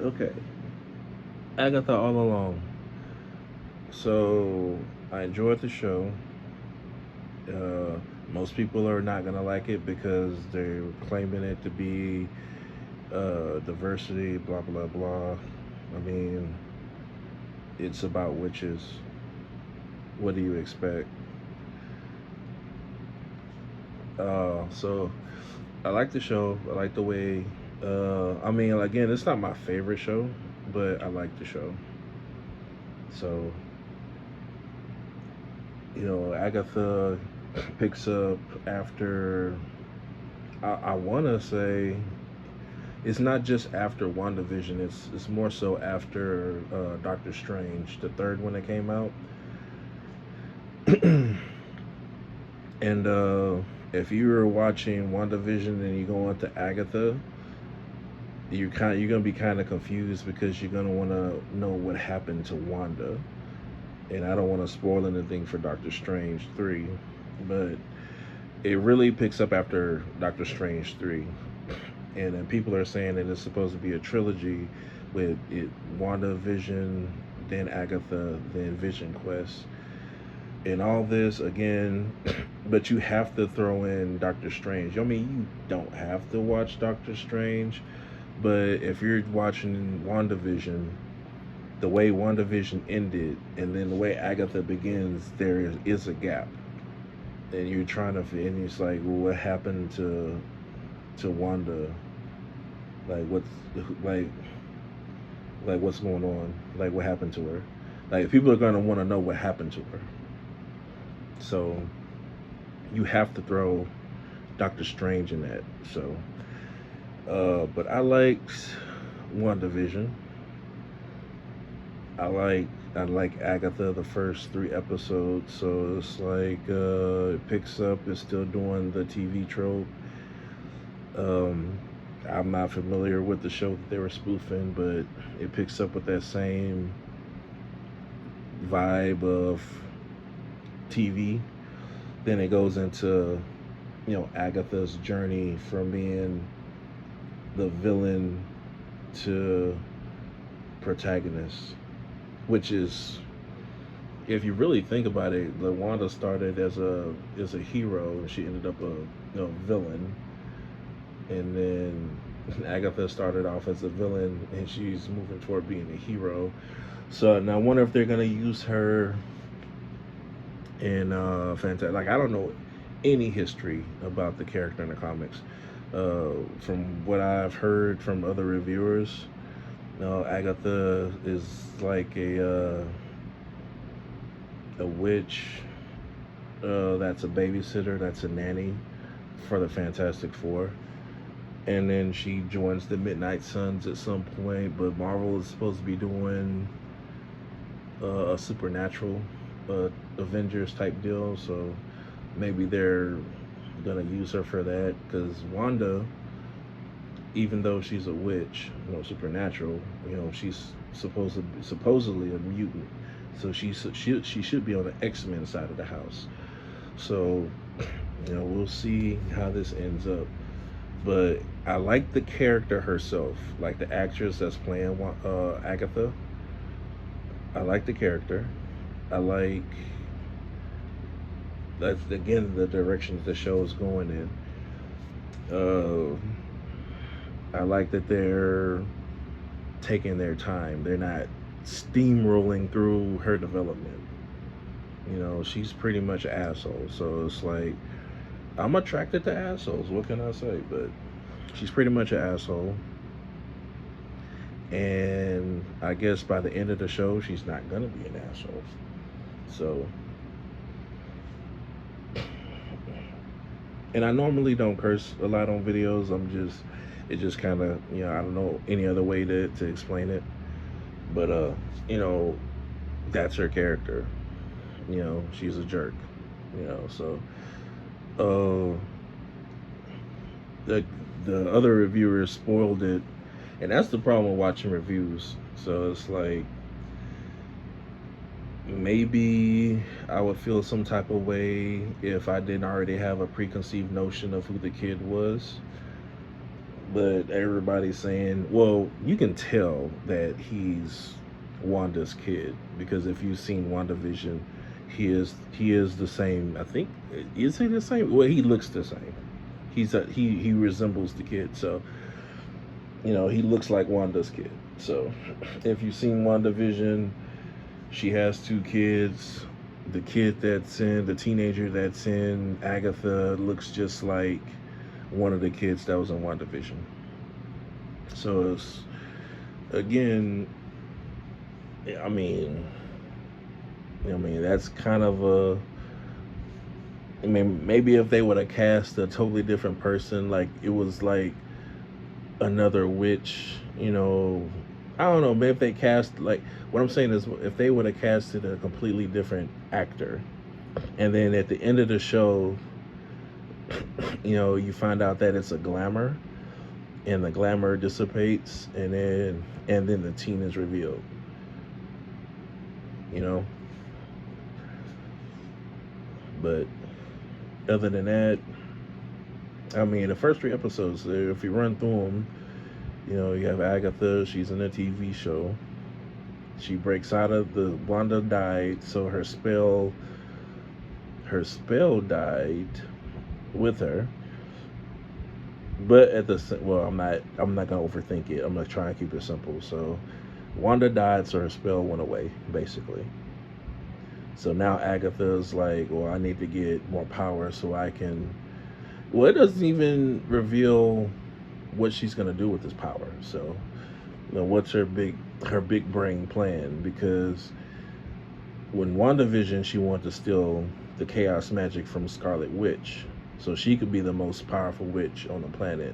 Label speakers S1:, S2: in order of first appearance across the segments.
S1: Okay, Agatha all along. So I enjoyed the show. Uh, Most people are not gonna like it because they're claiming it to be diversity, blah blah blah. I mean, it's about witches. What do you expect? So I like the show. I like the way. I mean, again, it's not my favorite show, but I like the show. So Agatha picks up after. I want to say it's not just after WandaVision. It's more so after Doctor Strange, the third one that came out. And if you were watching WandaVision and you go into Agatha, you're gonna be kind of confused because you're gonna want to know what happened to Wanda. And I don't want to spoil anything for Doctor Strange 3, but it really picks up after Doctor Strange 3. And then people are saying that it's supposed to be a trilogy with it Wanda Vision, then Agatha, then Vision Quest. And all this again, but you have to throw in Doctor Strange. I mean, you don't have to watch Doctor Strange, but if you're watching WandaVision, the way WandaVision ended and then the way Agatha begins, there is a gap. And you're trying to, and it's like, well, what happened to Wanda? Like what's like like what's going on? Like what happened to her? Like people are gonna want to know what happened to her. So you have to throw Doctor Strange in that. So, but I liked WandaVision. I like Agatha the first three episodes, so it's like it picks up. It's still doing the TV trope. Um, I'm not familiar with the show that they were spoofing, but it picks up with that same vibe of TV. Then it goes into Agatha's journey from being the villain to protagonist, which is, if you really think about it, Wanda started as a hero and she ended up a villain, and then Agatha started off as a villain and she's moving toward being a hero. So now I wonder if they're gonna use her in fantastic. Like I don't know any history about the character in the comics. From what I've heard from other reviewers, Agatha is like a witch that's a babysitter, that's a nanny for the Fantastic Four. And then she joins the Midnight Suns at some point. But Marvel is supposed to be doing a supernatural Avengers type deal, so maybe they're gonna use her for that. Because Wanda, even though she's a witch, supernatural, she's supposedly a mutant, so she should be on the X-Men side of the house. So, we'll see how this ends up. But I like the character herself, like the actress that's playing Agatha. I like the character. I like that's again the directions the show is going in. I like that they're taking their time. They're not steamrolling through her development. She's pretty much an asshole. So it's like I'm attracted to assholes. What can I say? But she's pretty much an asshole. And I guess by the end of the show, she's not gonna be an asshole. So, and I normally don't curse a lot on videos. It just kind of, I don't know any other way to explain it. But you know, that's her character. She's a jerk. So uh, the the other reviewers spoiled it, and that's the problem with watching reviews. So it's like maybe I would feel some type of way if I didn't already have a preconceived notion of who the kid was. But everybody's saying, well, you can tell that he's Wanda's kid because if you've seen WandaVision, he is the same. I think is he the same? Well, he looks the same. He resembles the kid, so he looks like Wanda's kid. So if you've seen WandaVision, she has two kids. The kid that's in the teenager that's in Agatha looks just like one of the kids that was in WandaVision. So it's again, I mean, that's kind of a. I mean, maybe if they would have cast a totally different person, like it was like another witch, I don't know. Maybe if they cast like what I'm saying is if they would have casted a completely different actor, and then at the end of the show, you find out that it's a glamour, and the glamour dissipates, and then the teen is revealed. You know, but other than that, I mean, the first three episodes, if you run through them, you have Agatha. She's in a TV show. She breaks out of the Wanda died, so her spell died with her. But well, I'm not gonna overthink it. I'm gonna try and keep it simple. So Wanda died, so her spell went away, basically. So now Agatha's like, well, I need to get more power so I can. Well, it doesn't even reveal what she's gonna do with this power. So, what's her big brain plan? Because when WandaVision, she wanted to steal the chaos magic from Scarlet Witch, so she could be the most powerful witch on the planet.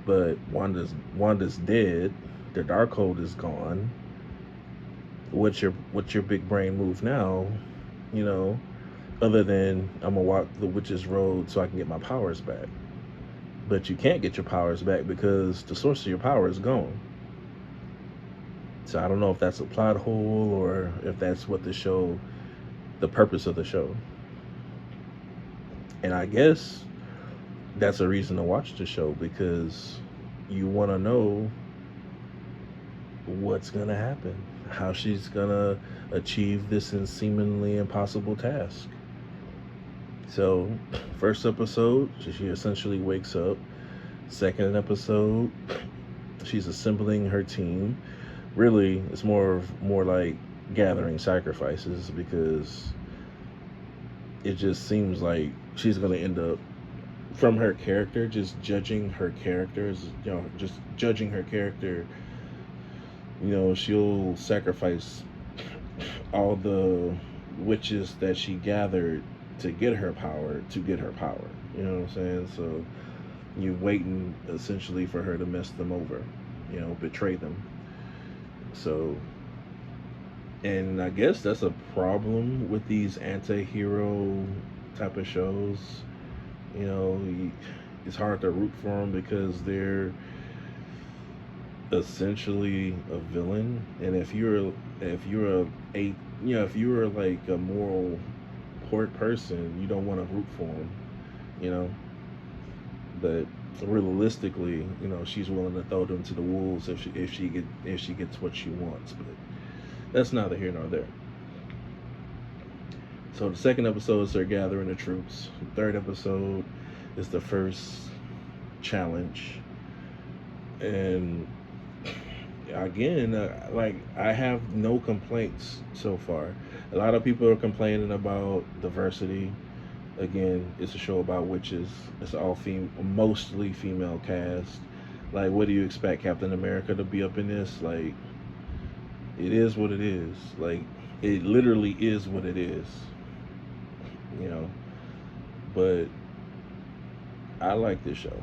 S1: But Wanda's dead. The Darkhold is gone. What's your big brain move now? You know, other than I'm gonna walk the witch's road so I can get my powers back. But you can't get your powers back because the source of your power is gone. So I don't know if that's a plot hole or if that's what the purpose of the show. And I guess that's a reason to watch the show because you want to know what's going to happen, how she's going to achieve this seemingly impossible task. So, first episode, she essentially wakes up. Second episode, she's assembling her team. Really, it's more like gathering sacrifices because it just seems like she's going to end up from her character, just judging her characters, just judging her character, she'll sacrifice all the witches that she gathered to get her power, You know what I'm saying? So you're waiting essentially for her to mess them over, betray them. So, and I guess that's a problem with these anti-hero type of shows. You know, it's hard to root for them because they're essentially a villain. And if you're like a moral poor person, you don't want to root for them. You know, but realistically, she's willing to throw them to the wolves if she gets what she wants. But that's neither here nor there. So the second episode is they're gathering the troops. The third episode is the first challenge, and again, like I have no complaints so far. A lot of people are complaining about diversity. Again, it's a show about witches. It's all mostly female cast. Like, what do you expect Captain America to be up in this? Like, it is what it is. Like, it literally is what it is. You know, but I like this show.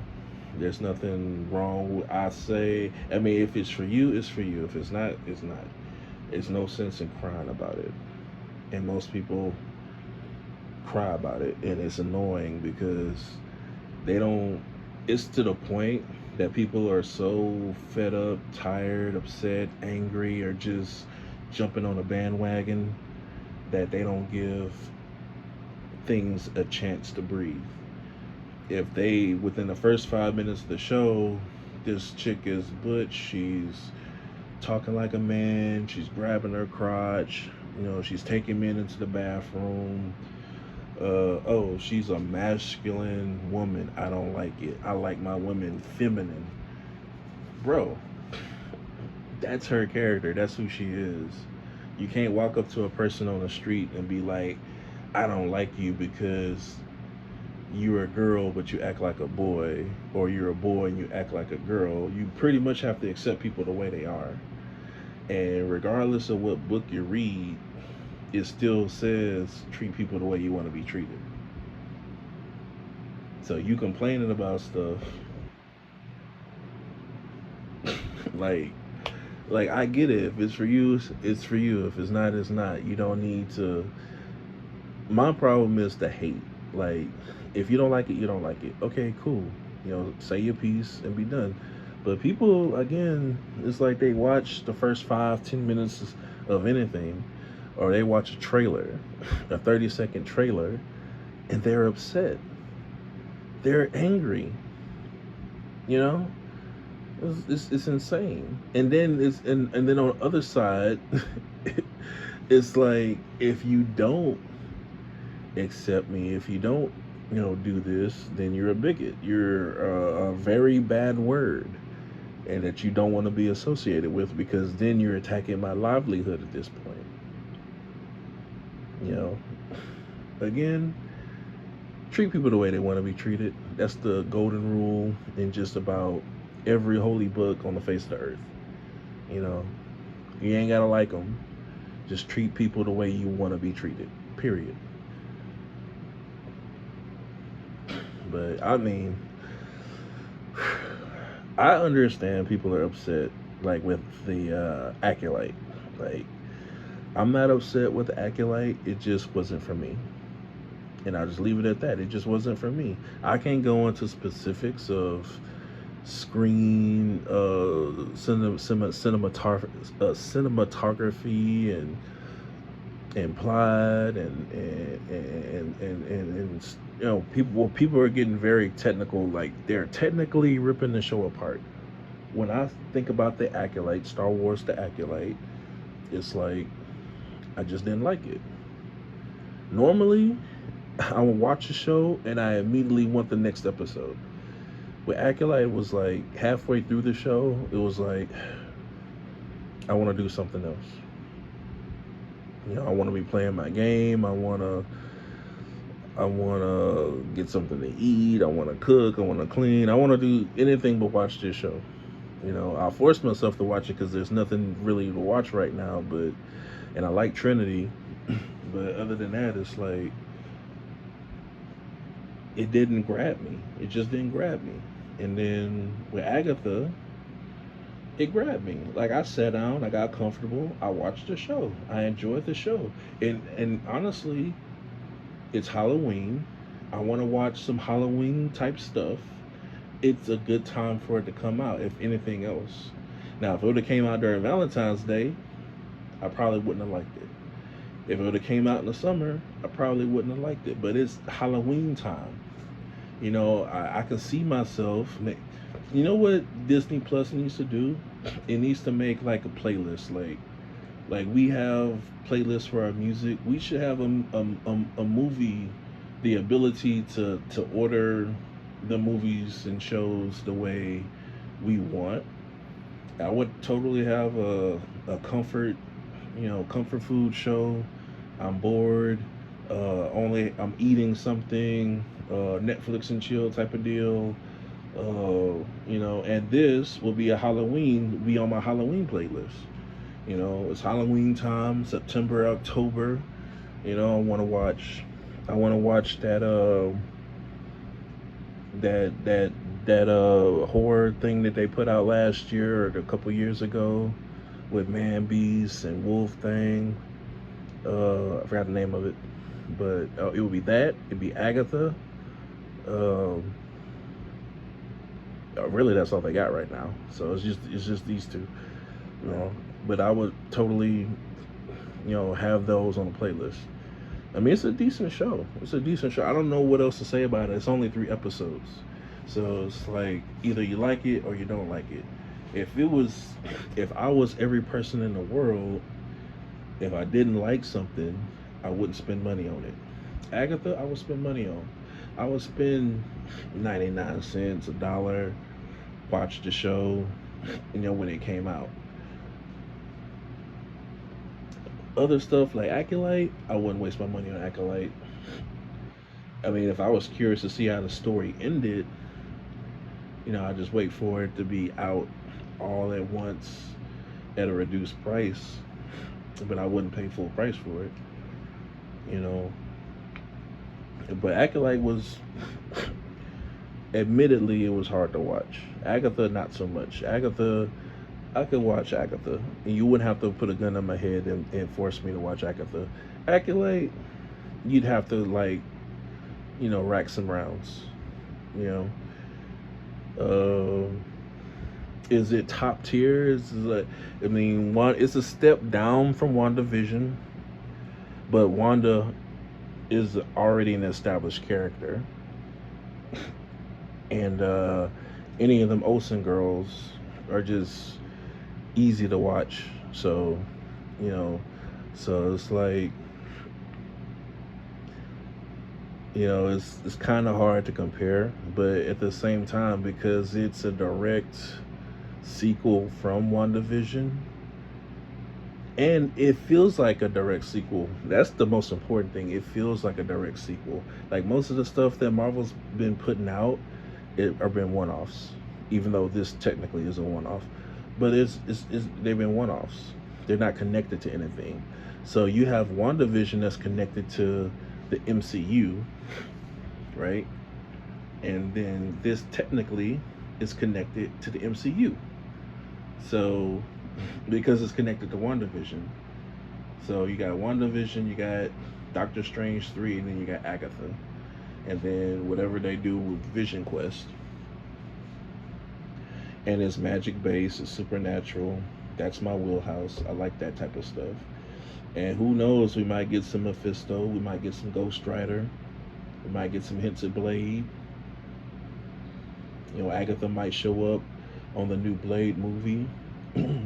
S1: There's nothing wrong with. I mean, if it's for you, it's for you. If it's not, it's not. There's no sense in crying about it, and most people cry about it, and it's annoying because they don't. It's to the point that people are so fed up, tired, upset, angry, or just jumping on a bandwagon that they don't give things a chance to breathe. If they, within the first 5 minutes of the show, this chick is butch. She's talking like a man. She's grabbing her crotch. She's taking men into the bathroom. Oh, she's a masculine woman. I don't like it. I like my women feminine. Bro, that's her character. That's who she is. You can't walk up to a person on the street and be like, I don't like you because you're a girl but you act like a boy, or you're a boy and you act like a girl. You pretty much have to accept people the way they are. And regardless of what book you read, it still says treat people the way you want to be treated. So you complaining about stuff like I get it. If it's for you, it's for you. If it's not, it's not. You don't need to. My problem is the hate. Like, if you don't like it, you don't like it. Okay, cool. Say your piece and be done. But people, again, it's like they watch the first 5-10 minutes of anything, or they watch a trailer, a 30-second trailer, and they're upset. They're angry. You know, it's insane. And then and then on the other side, it's like, if you don't accept me, if you don't do this, then you're a bigot. You're a very bad word, and that you don't want to be associated with, because then you're attacking my livelihood at this point. Again, treat people the way they want to be treated. That's the golden rule in just about every holy book on the face of the earth. You ain't gotta like them. Just treat people the way you want to be treated. Period. But I mean, I understand people are upset, like with the Acolyte. Like, I'm not upset with the Acolyte. It just wasn't for me, and I'll just leave it at that. It just wasn't for me. I can't go into specifics of screen, cinematography, and plot, and people are getting very technical. Like, they're technically ripping the show apart. When I think about the Acolyte, Star Wars the Acolyte, it's like, I just didn't like it. Normally I would watch a show and I immediately want the next episode. With Acolyte, it was like halfway through the show, it was like, I want to do something else. I want to be playing my game. I want to get something to eat. I want to cook. I want to clean. I want to do anything but watch this show. I force myself to watch it because there's nothing really to watch right now. And I like Trinity, but other than that, it's like, it didn't grab me. It just didn't grab me. And then with Agatha, it grabbed me. Like, I sat down, I got comfortable, I watched the show, I enjoyed the show. And honestly, it's Halloween. I want to watch some Halloween type stuff. It's a good time for it to come out, if anything else. Now, if it would have came out during Valentine's Day, I probably wouldn't have liked it. If it would have came out in the summer, I probably wouldn't have liked it. But it's Halloween time. I can see myself. You know what Disney Plus needs to do? It needs to make like a playlist. Like we have playlists for our music. We should have a movie, the ability to order the movies and shows the way we want. I would totally have a comfort food show. I'm bored. I'm eating something. Netflix and chill type of deal. And this will be on my Halloween playlist. It's Halloween time, September, October. I want to watch that horror thing that they put out last year or a couple years ago with Man Beast and Wolf thing. I forgot the name of it, but it would be that. It'd be Agatha. Really, that's all they got right now. So it's just these two. But I would totally, have those on the playlist. I mean, it's a decent show. I don't know what else to say about it. It's only 3 episodes. So it's like either you like it or you don't like it. If I was every person in the world, if I didn't like something, I wouldn't spend money on it. Agatha, I would spend money on. I would spend 99 cents, a dollar, watch the show, when it came out. Other stuff like Acolyte, I wouldn't waste my money on Acolyte. I mean, if I was curious to see how the story ended, I just wait for it to be out all at once at a reduced price, but I wouldn't pay full price for it, you know. But Acolyte was, admittedly, it was hard to watch. Agatha, not so much. Agatha, I could watch Agatha, and you wouldn't have to put a gun on my head and force me to watch Agatha. Acolyte, you'd have to rack some rounds, you know. Uh, is it top tier? I mean, it's a step down from WandaVision, but Wanda is already an established character, and any of them Olsen girls are just easy to watch. So, you know, so it's like, it's kind of hard to compare, but at the same time, because it's a direct sequel from WandaVision, and it feels like a direct sequel. That's the most important thing. It feels like a direct sequel. Like most of the stuff that Marvel's been putting out, are been one-offs. Even though this technically is a one-off, but it's they've been one-offs. They're not connected to anything. So you have WandaVision that's connected to the MCU, right? And then this technically is connected to the MCU. So because it's connected to WandaVision. So you got WandaVision, you got Doctor Strange 3, and then you got Agatha. And then whatever they do with Vision Quest. And it's magic based, it's supernatural. That's my wheelhouse. I like that type of stuff. And who knows, we might get some Mephisto, we might get some Ghost Rider, we might get some hints of Blade. Agatha might show up on the new Blade movie. You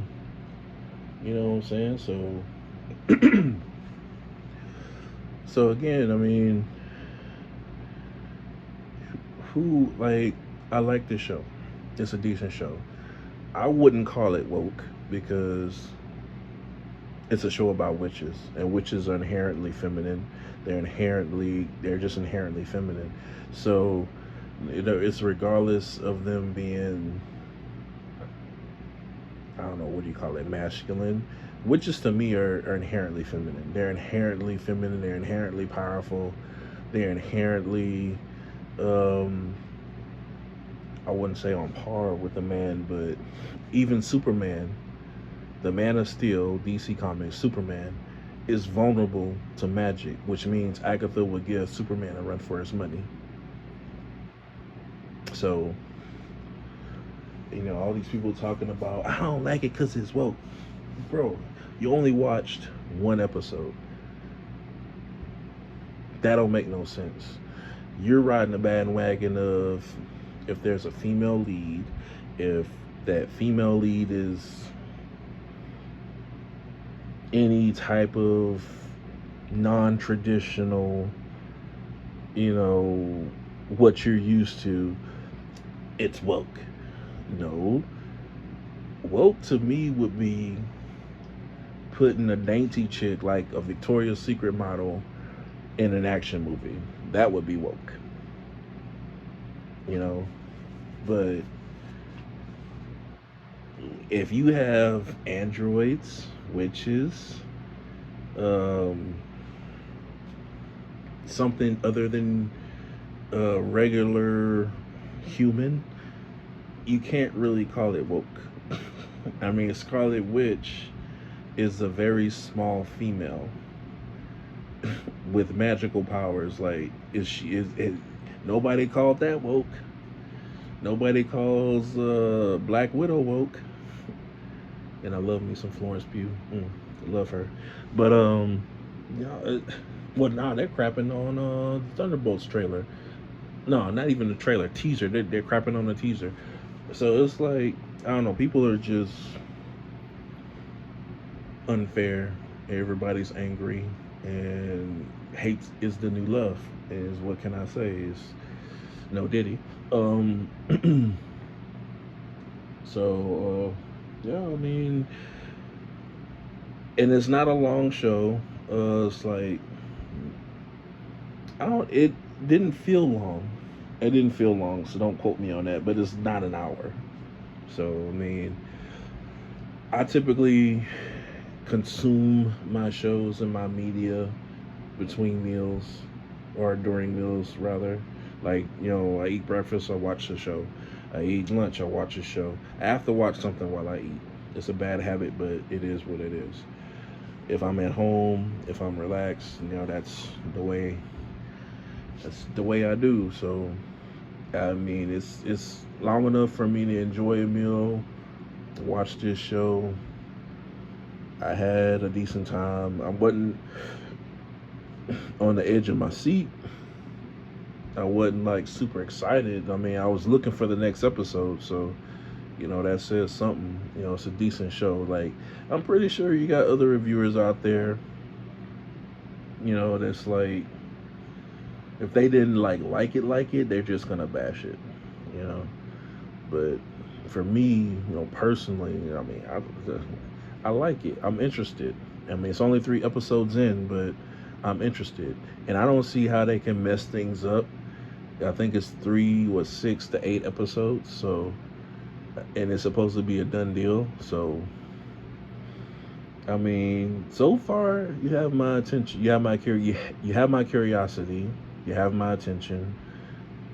S1: know what I'm saying? So again, I mean, I like this show. It's a decent show. I wouldn't call it woke because it's a show about witches, and witches are inherently feminine. They're just inherently feminine. So it's regardless of them being, I don't know, what do you call it, masculine. Witches to me are inherently feminine. They're inherently feminine. They're inherently powerful. They're inherently, I wouldn't say on par with the man, but even Superman, the Man of Steel, DC Comics, Superman, is vulnerable to magic, which means Agatha would give Superman a run for his money. So, all these people talking about, I don't like it because it's woke. Bro, you only watched one episode. That don't make no sense. You're riding the bandwagon of if there's a female lead, if that female lead is any type of non-traditional, what you're used to, it's woke. No. Woke to me would be putting a dainty chick like a Victoria's Secret model in an action movie. That would be woke. But if you have androids, witches, something other than regular human, you can't really call it woke. I mean, Scarlet Witch is a very small female with magical powers. Like, nobody called that woke. Nobody calls Black Widow woke. And I love me some Florence Pugh. I love her. But they're crapping on Thunderbolts trailer. No, not even the trailer. Teaser. They're crapping on the teaser. So it's like, I don't know. People are just unfair. Everybody's angry, and hate is the new love. Is what can I say? Is no Diddy. Um. Yeah. I mean, and it's not a long show. It's like I don't. It didn't feel long. It didn't feel long, so don't quote me on that. But it's not an hour. So I mean, I typically consume my shows and my media between meals or during meals rather. Like, I eat breakfast, I watch the show. I eat lunch, I watch a show. I have to watch something while I eat. It's a bad habit, but it is what it is. If I'm at home, if I'm relaxed, the way that's the way I do. So I mean, it's long enough for me to enjoy a meal, watch this show. I had a decent time. I wasn't on the edge of my seat. I wasn't like super excited. I mean, I was looking for the next episode, so that says something. It's a decent show. Like, I'm pretty sure you got other reviewers out there. That's like, if they didn't like it, they're just gonna bash it. You know, but for me, personally, I mean, I like it. I'm interested. I mean, it's only 3 episodes in, but I'm interested, and I don't see how they can mess things up. I think it's 6 to 8 episodes. So, and it's supposed to be a done deal. So, I mean, so far you have my attention. You have my curiosity. You have my attention.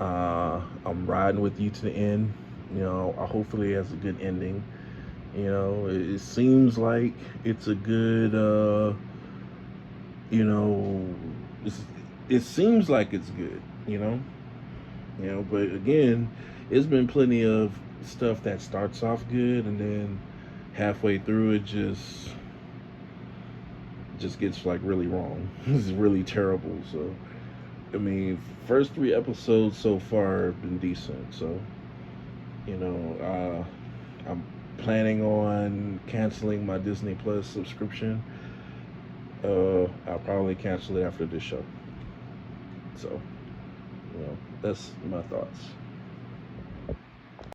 S1: I'm riding with you to the end. Hopefully it has a good ending. It seems like it's a good. You know, it's, it seems like it's good. But again, it's been plenty of stuff that starts off good and then halfway through it just gets like really wrong. It's really terrible. So I mean, first 3 episodes so far have been decent. So I'm planning on canceling my Disney Plus subscription. I'll probably cancel it after this show. So that's my thoughts.